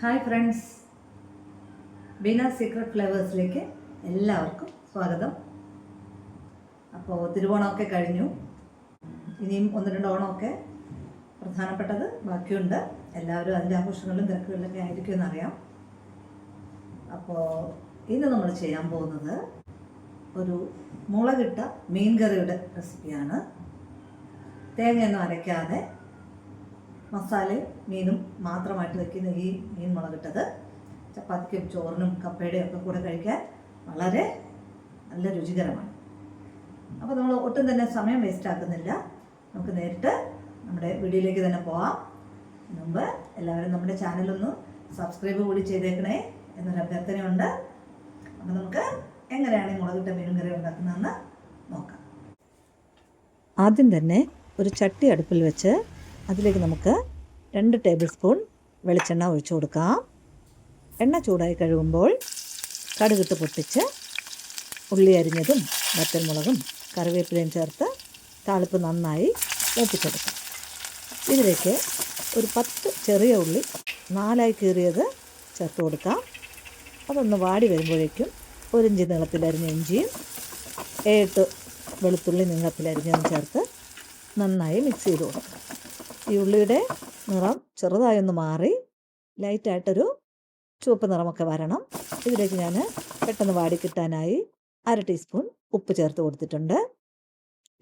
Hi friends, Beena secret ഫ്ലേവേഴ്സിലേക്ക് എല്ലാവർക്കും സ്വാഗതം. അപ്പോൾ തിരുവോണമൊക്കെ കഴിഞ്ഞു. ഇനിയും ഒന്ന് രണ്ട് ഓണമൊക്കെ പ്രധാനപ്പെട്ടത് ബാക്കിയുണ്ട്. എല്ലാവരും അതിൻ്റെ ആഘോഷങ്ങളിലും തിരക്കുകളിലൊക്കെ ആയിരിക്കും എന്നറിയാം. അപ്പോൾ ഇന്ന് നമ്മൾ ചെയ്യാൻ പോകുന്നത് ഒരു മുളകിട്ട മീൻ കറിയുടെ റെസിപ്പിയാണ്. തേങ്ങയൊന്നും അരയ്ക്കാതെ മസാലയും മീനും മാത്രമായിട്ട് വയ്ക്കുന്ന ഈ മീൻ മുളകിട്ടത് ചപ്പാത്തിക്കും ചോറിനും കപ്പയുടെയും ഒക്കെ കൂടെ കഴിക്കാൻ വളരെ നല്ല രുചികരമാണ്. അപ്പോൾ നമ്മൾ ഒട്ടും തന്നെ സമയം വേസ്റ്റ് ആക്കുന്നില്ല. നമുക്ക് നേരിട്ട് നമ്മുടെ വീഡിയോയിലേക്ക് തന്നെ പോവാം. മുമ്പ് എല്ലാവരും നമ്മുടെ ചാനലൊന്ന് സബ്സ്ക്രൈബ് കൂടി ചെയ്തേക്കണേ എന്നൊരു അഭ്യർത്ഥനയുണ്ട്. അപ്പോൾ നമുക്ക് എങ്ങനെയാണ് ഈ മുളകിട്ട മീനും കറി ഉണ്ടാക്കുന്നതെന്ന് നോക്കാം. ആദ്യം തന്നെ ഒരു ചട്ടി അടുപ്പിൽ വെച്ച് അതിലേക്ക് നമുക്ക് 2 ടേബിൾ സ്പൂൺ വെളിച്ചെണ്ണ ഒഴിച്ചു കൊടുക്കാം. എണ്ണ ചൂടായി കഴിയുമ്പോൾ കടുകിട്ട് പൊട്ടിച്ച് ഉള്ളി അരിഞ്ഞതും വറ്റൽമുളകും കറിവേപ്പിലയും ചേർത്ത് താളിപ്പ് നന്നായി മൂപ്പിച്ചെടുക്കാം. ഇതിലേക്ക് ഒരു 10 ചെറിയ ഉള്ളി 4 കീറിയത് ചേർത്ത് കൊടുക്കാം. അതൊന്ന് വാടി വരുമ്പോഴേക്കും 1 ഇഞ്ച് നീളത്തിലരിഞ്ഞ ഇഞ്ചിയും 7 വെളുത്തുള്ളി നീളത്തിലരിഞ്ഞതും ചേർത്ത് നന്നായി മിക്സ് ചെയ്ത് കൊടുക്കാം. ഈ ഉള്ളിയുടെ നിറം ചെറുതായൊന്ന് മാറി ലൈറ്റായിട്ടൊരു ചുവപ്പ് നിറമൊക്കെ വരണം. ഇതിലേക്ക് ഞാൻ പെട്ടെന്ന് വാടി കിട്ടാനായി 1/2 ടീസ്പൂൺ ഉപ്പ് ചേർത്ത് കൊടുത്തിട്ടുണ്ട്.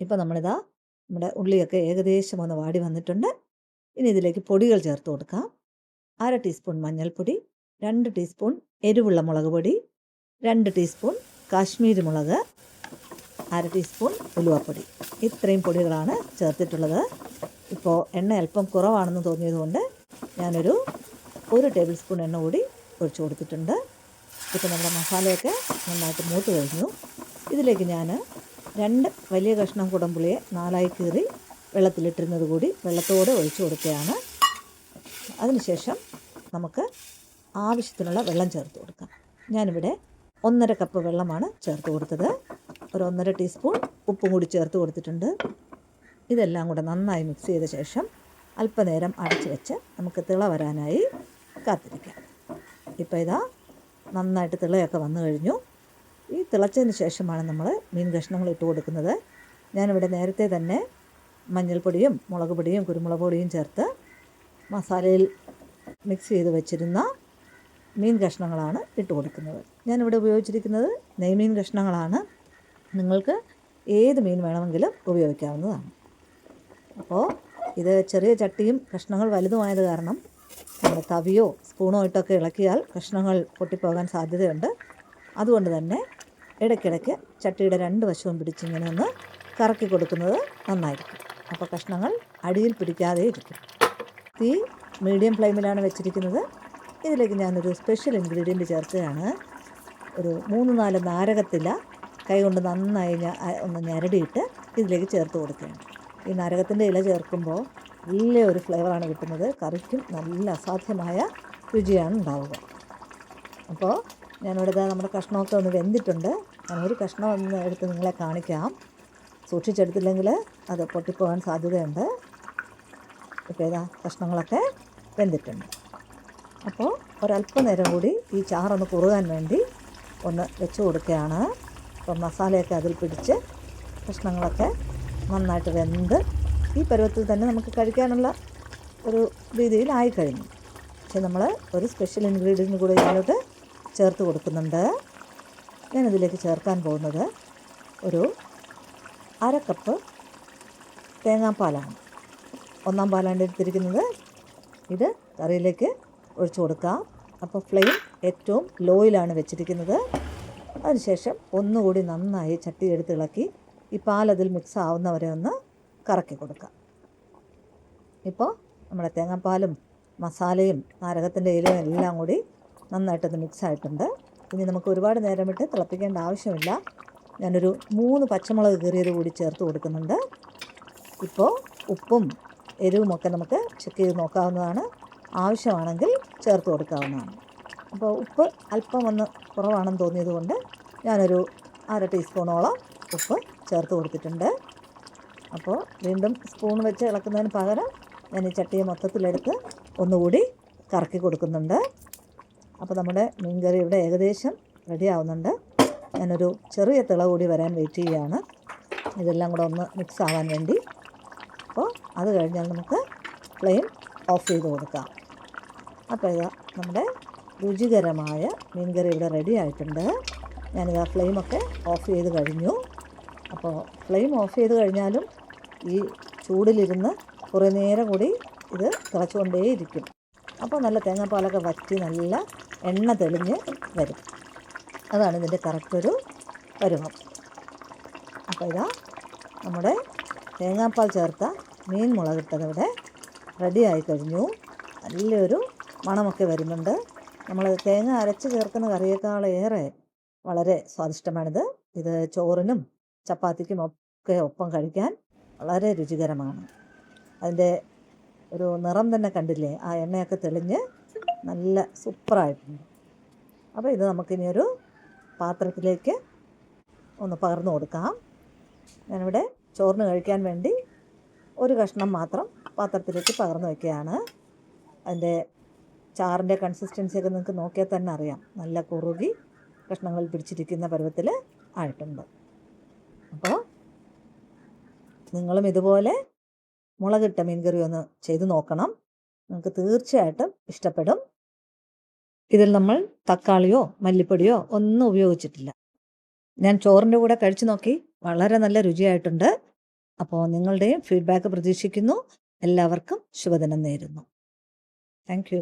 ഇപ്പോൾ നമ്മുടെ ഉള്ളിയൊക്കെ ഏകദേശം ഒന്ന് വാടി വന്നിട്ടുണ്ട്. ഇനി ഇതിലേക്ക് പൊടികൾ ചേർത്ത് കൊടുക്കാം. 1/2 ടീസ്പൂൺ മഞ്ഞൾപ്പൊടി, 2 ടീസ്പൂൺ എരിവുള്ള മുളക് പൊടി, 2 ടീസ്പൂൺ കാശ്മീരി മുളക്, 1/2 ടീസ്പൂൺ ഉലുവപ്പൊടി. ഇത്രയും പൊടികളാണ് ചേർത്തിട്ടുള്ളത്. ഇപ്പോൾ എണ്ണ അല്പം കുറവാണെന്ന് തോന്നിയതുകൊണ്ട് ഞാനൊരു 1 ടേബിൾ സ്പൂൺ എണ്ണ കൂടി ഒഴിച്ചു കൊടുത്തിട്ടുണ്ട്. ഇപ്പോൾ നമ്മുടെ മസാലയൊക്കെ നന്നായിട്ട് മൂത്ത് കഴിഞ്ഞു. ഇതിലേക്ക് ഞാൻ 2 വലിയ കഷ്ണം കുടംപുളിയെ 4 കീറി വെള്ളത്തിലിട്ടിരുന്നത് കൂടി വെള്ളത്തോടെ ഒഴിച്ചു കൊടുക്കുകയാണ്. അതിനുശേഷം നമുക്ക് ആവശ്യത്തിനുള്ള വെള്ളം ചേർത്ത് കൊടുക്കാം. ഞാനിവിടെ 1.5 കപ്പ് വെള്ളമാണ് ചേർത്ത് കൊടുത്തത്. ഒരു 1.5 ടീസ്പൂൺ ഉപ്പും കൂടി ചേർത്ത് കൊടുത്തിട്ടുണ്ട്. ഇതെല്ലാം കൂടെ നന്നായി മിക്സ് ചെയ്ത ശേഷം അല്പനേരം അടച്ച് വെച്ച് നമുക്ക് തിള വരാനായി കാത്തിരിക്കാം. ഇപ്പോൾ ഇതാ നന്നായിട്ട് തിളയൊക്കെ വന്നു കഴിഞ്ഞു. ഈ തിളച്ചതിന് ശേഷമാണ് നമ്മൾ മീൻ കഷ്ണങ്ങൾ ഇട്ട് കൊടുക്കുന്നത്. ഞാനിവിടെ നേരത്തെ തന്നെ മഞ്ഞൾപ്പൊടിയും മുളക് പൊടിയും കുരുമുളക് പൊടിയും ചേർത്ത് മസാലയിൽ മിക്സ് ചെയ്ത് വെച്ചിരുന്ന മീൻ കഷ്ണങ്ങളാണ് ഇട്ട് കൊടുക്കുന്നത്. ഞാനിവിടെ ഉപയോഗിച്ചിരിക്കുന്നത് നെയ്മീൻ കഷ്ണങ്ങളാണ്. നിങ്ങൾക്ക് ഏത് മീൻ വേണമെങ്കിലും ഉപയോഗിക്കാവുന്നതാണ്. അപ്പോൾ ഇത് ചെറിയ ചട്ടിയും കഷ്ണങ്ങൾ വലുതുമായത് കാരണം നമ്മൾ തവിയോ സ്പൂണോ ഇട്ടൊക്കെ ഇളക്കിയാൽ കഷ്ണങ്ങൾ പൊട്ടിപ്പോകാൻ സാധ്യതയുണ്ട്. അതുകൊണ്ട് തന്നെ ഇടയ്ക്കിടയ്ക്ക് ചട്ടിയുടെ 2 വശവും പിടിച്ചിങ്ങനെ ഒന്ന് കറക്കി കൊടുക്കുന്നത് നന്നായിരിക്കും. അപ്പോൾ കഷ്ണങ്ങൾ അടിയിൽ പിടിക്കാതെ ഇരിക്കും. തീ മീഡിയം ഫ്ലെയിമിലാണ് വെച്ചിരിക്കുന്നത്. ഇതിലേക്ക് ഞാനൊരു സ്പെഷ്യൽ ഇൻഗ്രീഡിയൻറ്റ് ചേർക്കുകയാണ്. ഒരു 3-4 നാരകത്തില കൈകൊണ്ട് നന്നായി ഒന്ന് ഞരടിയിട്ട് ഇതിലേക്ക് ചേർത്ത് കൊടുക്കുകയാണ്. ഈ നാരകത്തിൻ്റെ ഇല ചേർക്കുമ്പോൾ നല്ല ഒരു ഫ്ലേവറാണ് കിട്ടുന്നത്. കറിക്കും നല്ല അസാധ്യമായ രുചിയാണ് ഉണ്ടാവുക. അപ്പോൾ ഞാനിവിടെ നമ്മുടെ കഷ്ണമൊക്കെ ഒന്ന് വെന്തിട്ടുണ്ട്. ഞാൻ ഒരു കഷ്ണം ഒന്ന് എടുത്ത് നിങ്ങളെ കാണിക്കാം. സൂക്ഷിച്ചെടുത്തില്ലെങ്കിൽ അത് പൊട്ടിപ്പോകാൻ സാധ്യതയുണ്ട്. ഇപ്പോൾ ഇതാ കഷ്ണങ്ങളൊക്കെ വെന്തിട്ടുണ്ട്. അപ്പോൾ ഒരല്പനേരം കൂടി ഈ ചാറൊന്ന് കുറുകാൻ വേണ്ടി ഒന്ന് വെച്ച് കൊടുക്കുകയാണ്. അപ്പം മസാലയൊക്കെ അതിൽ പിടിച്ച് കഷ്ണങ്ങളൊക്കെ നന്നായിട്ട് വെന്ത് ഈ പരുവത്തിൽ തന്നെ നമുക്ക് കഴിക്കാനുള്ള ഒരു രീതിയിലായി കഴിഞ്ഞു. പക്ഷേ നമ്മൾ ഒരു സ്പെഷ്യൽ ഇൻഗ്രീഡിയൻറ്റ് കൂടി ഇതിലോട്ട് ചേർത്ത് കൊടുക്കുന്നുണ്ട്. ഞാനിതിലേക്ക് ചേർക്കാൻ പോകുന്നത് ഒരു 1/2 കപ്പ് തേങ്ങാപ്പാലാണ്. 1-ാം പാലാണ് എടുത്തിരിക്കുന്നത്. ഇത് കറിയിലേക്ക് ഒഴിച്ചു കൊടുക്കാം. അപ്പോൾ ഫ്ലെയിം ഏറ്റവും ലോയിലാണ് വെച്ചിരിക്കുന്നത്. അതിനുശേഷം ഒന്നുകൂടി നന്നായി ചട്ടി എടുത്ത് ഇളക്കി ഈ പാലതിൽ മിക്സ് ആവുന്നവരെ ഒന്ന് കറക്കി കൊടുക്കാം. ഇപ്പോൾ നമ്മുടെ തേങ്ങാപ്പാലും മസാലയും നാരകത്തിൻ്റെ ഇലയും എല്ലാം കൂടി നന്നായിട്ടൊന്ന് മിക്സ് ആയിട്ടുണ്ട്. ഇനി നമുക്ക് ഒരുപാട് നേരം ഇട്ട് തിളപ്പിക്കേണ്ട ആവശ്യമില്ല. ഞാനൊരു 3 പച്ചമുളക് കീറിയത് കൂടി ചേർത്ത് കൊടുക്കുന്നുണ്ട്. ഇപ്പോൾ ഉപ്പും എരിവുമൊക്കെ നമുക്ക് ചെക്ക് ചെയ്ത് നോക്കാവുന്നതാണ്. ആവശ്യമാണെങ്കിൽ ചേർത്ത് കൊടുക്കാവുന്നതാണ്. അപ്പോൾ ഉപ്പ് അല്പം ഒന്ന് കുറവാണെന്ന് തോന്നിയതുകൊണ്ട് ഞാനൊരു 1/2 ടീസ്പൂണോളം ഉപ്പ് ചേർത്ത് കൊടുത്തിട്ടുണ്ട്. അപ്പോൾ വീണ്ടും സ്പൂൺ വെച്ച് ഇളക്കുന്നതിന് പകരം ഞാൻ ഈ ചട്ടിയെ മൊത്തത്തിലെടുത്ത് ഒന്നുകൂടി കറക്കി കൊടുക്കുന്നുണ്ട്. അപ്പോൾ നമ്മുടെ മീൻകറി ഇവിടെ ഏകദേശം റെഡി ആവുന്നുണ്ട്. ഞാനൊരു ചെറിയ തിള കൂടി വരാൻ വെയിറ്റ് ചെയ്യുകയാണ്, ഇതെല്ലാം കൂടെ ഒന്ന് മിക്സ് ആവാൻ വേണ്ടി. അപ്പോൾ അത് കഴിഞ്ഞാൽ നമുക്ക് ഫ്ലെയിം ഓഫ് ചെയ്ത് കൊടുക്കാം. അപ്പോൾ ഇതാ നമ്മുടെ രുചികരമായ മീൻകറി ഇവിടെ റെഡി ആയിട്ടുണ്ട്. ഞാനിതാ ഫ്ലെയിമൊക്കെ ഓഫ് ചെയ്ത് കഴിഞ്ഞു. അപ്പോൾ ഫ്ലെയിം ഓഫ് ചെയ്ത് കഴിഞ്ഞാലും ഈ ചൂടിലിരുന്ന് കുറേ നേരം കൂടി ഇത് തിളച്ചുകൊണ്ടേയിരിക്കും. അപ്പോൾ നല്ല തേങ്ങാപ്പാലൊക്കെ വറ്റി നല്ല എണ്ണ തെളിഞ്ഞ് വരും. അതാണ് ഇതിൻ്റെ കറക്റ്റൊരു പരുവം. അപ്പോൾ ഇതാ നമ്മുടെ തേങ്ങാപ്പാൽ ചേർത്ത മീൻ മുളകിട്ടത് ഇവിടെ റെഡി ആയി കഴിഞ്ഞു. നല്ലൊരു മണമൊക്കെ വരുന്നുണ്ട്. നമ്മൾ തേങ്ങ അരച്ച് ചേർക്കുന്ന കറിയേക്കാളേറെ വളരെ സ്വാദിഷ്ടമാണിത്. ഇത് ചോറിനും ചപ്പാത്തിക്കും ഒക്കെ ഒപ്പം കഴിക്കാൻ വളരെ രുചികരമാണ്. അതിൻ്റെ ഒരു നിറം തന്നെ കണ്ടില്ലേ, ആ എണ്ണയൊക്കെ തെളിഞ്ഞ് നല്ല സൂപ്പറായിട്ടുണ്ട്. അപ്പോൾ ഇത് നമുക്കിനിയൊരു പാത്രത്തിലേക്ക് ഒന്ന് പകർന്നു കൊടുക്കാം. ഞാനിവിടെ ചോറിന് കഴിക്കാൻ വേണ്ടി ഒരു കഷ്ണം മാത്രം പാത്രത്തിലേക്ക് പകർന്നു വയ്ക്കുകയാണ്. അതിൻ്റെ ചാറിൻ്റെ കൺസിസ്റ്റൻസിയൊക്കെ നിങ്ങൾക്ക് നോക്കിയാൽ തന്നെ അറിയാം, നല്ല കുറുകി കഷ്ണങ്ങളിൽ പിടിച്ചിരിക്കുന്ന പരുവത്തിൽ ആയിട്ടുണ്ട്. അപ്പോൾ നിങ്ങളും ഇതുപോലെ മുളകിട്ട മീൻകറി ഒന്ന് ചെയ്ത് നോക്കണം, നിങ്ങൾക്ക് തീർച്ചയായിട്ടും ഇഷ്ടപ്പെടും. ഇതിൽ നമ്മൾ തക്കാളിയോ മല്ലിപ്പൊടിയോ ഒന്നും ഉപയോഗിച്ചിട്ടില്ല. ഞാൻ ചോറിൻ്റെ കൂടെ കഴിച്ചു നോക്കി, വളരെ നല്ല രുചിയായിട്ടുണ്ട്. അപ്പോൾ നിങ്ങളുടെയും ഫീഡ്ബാക്ക് പ്രതീക്ഷിക്കുന്നു. എല്ലാവർക്കും ശുഭദിനം നേരുന്നു. Thank you.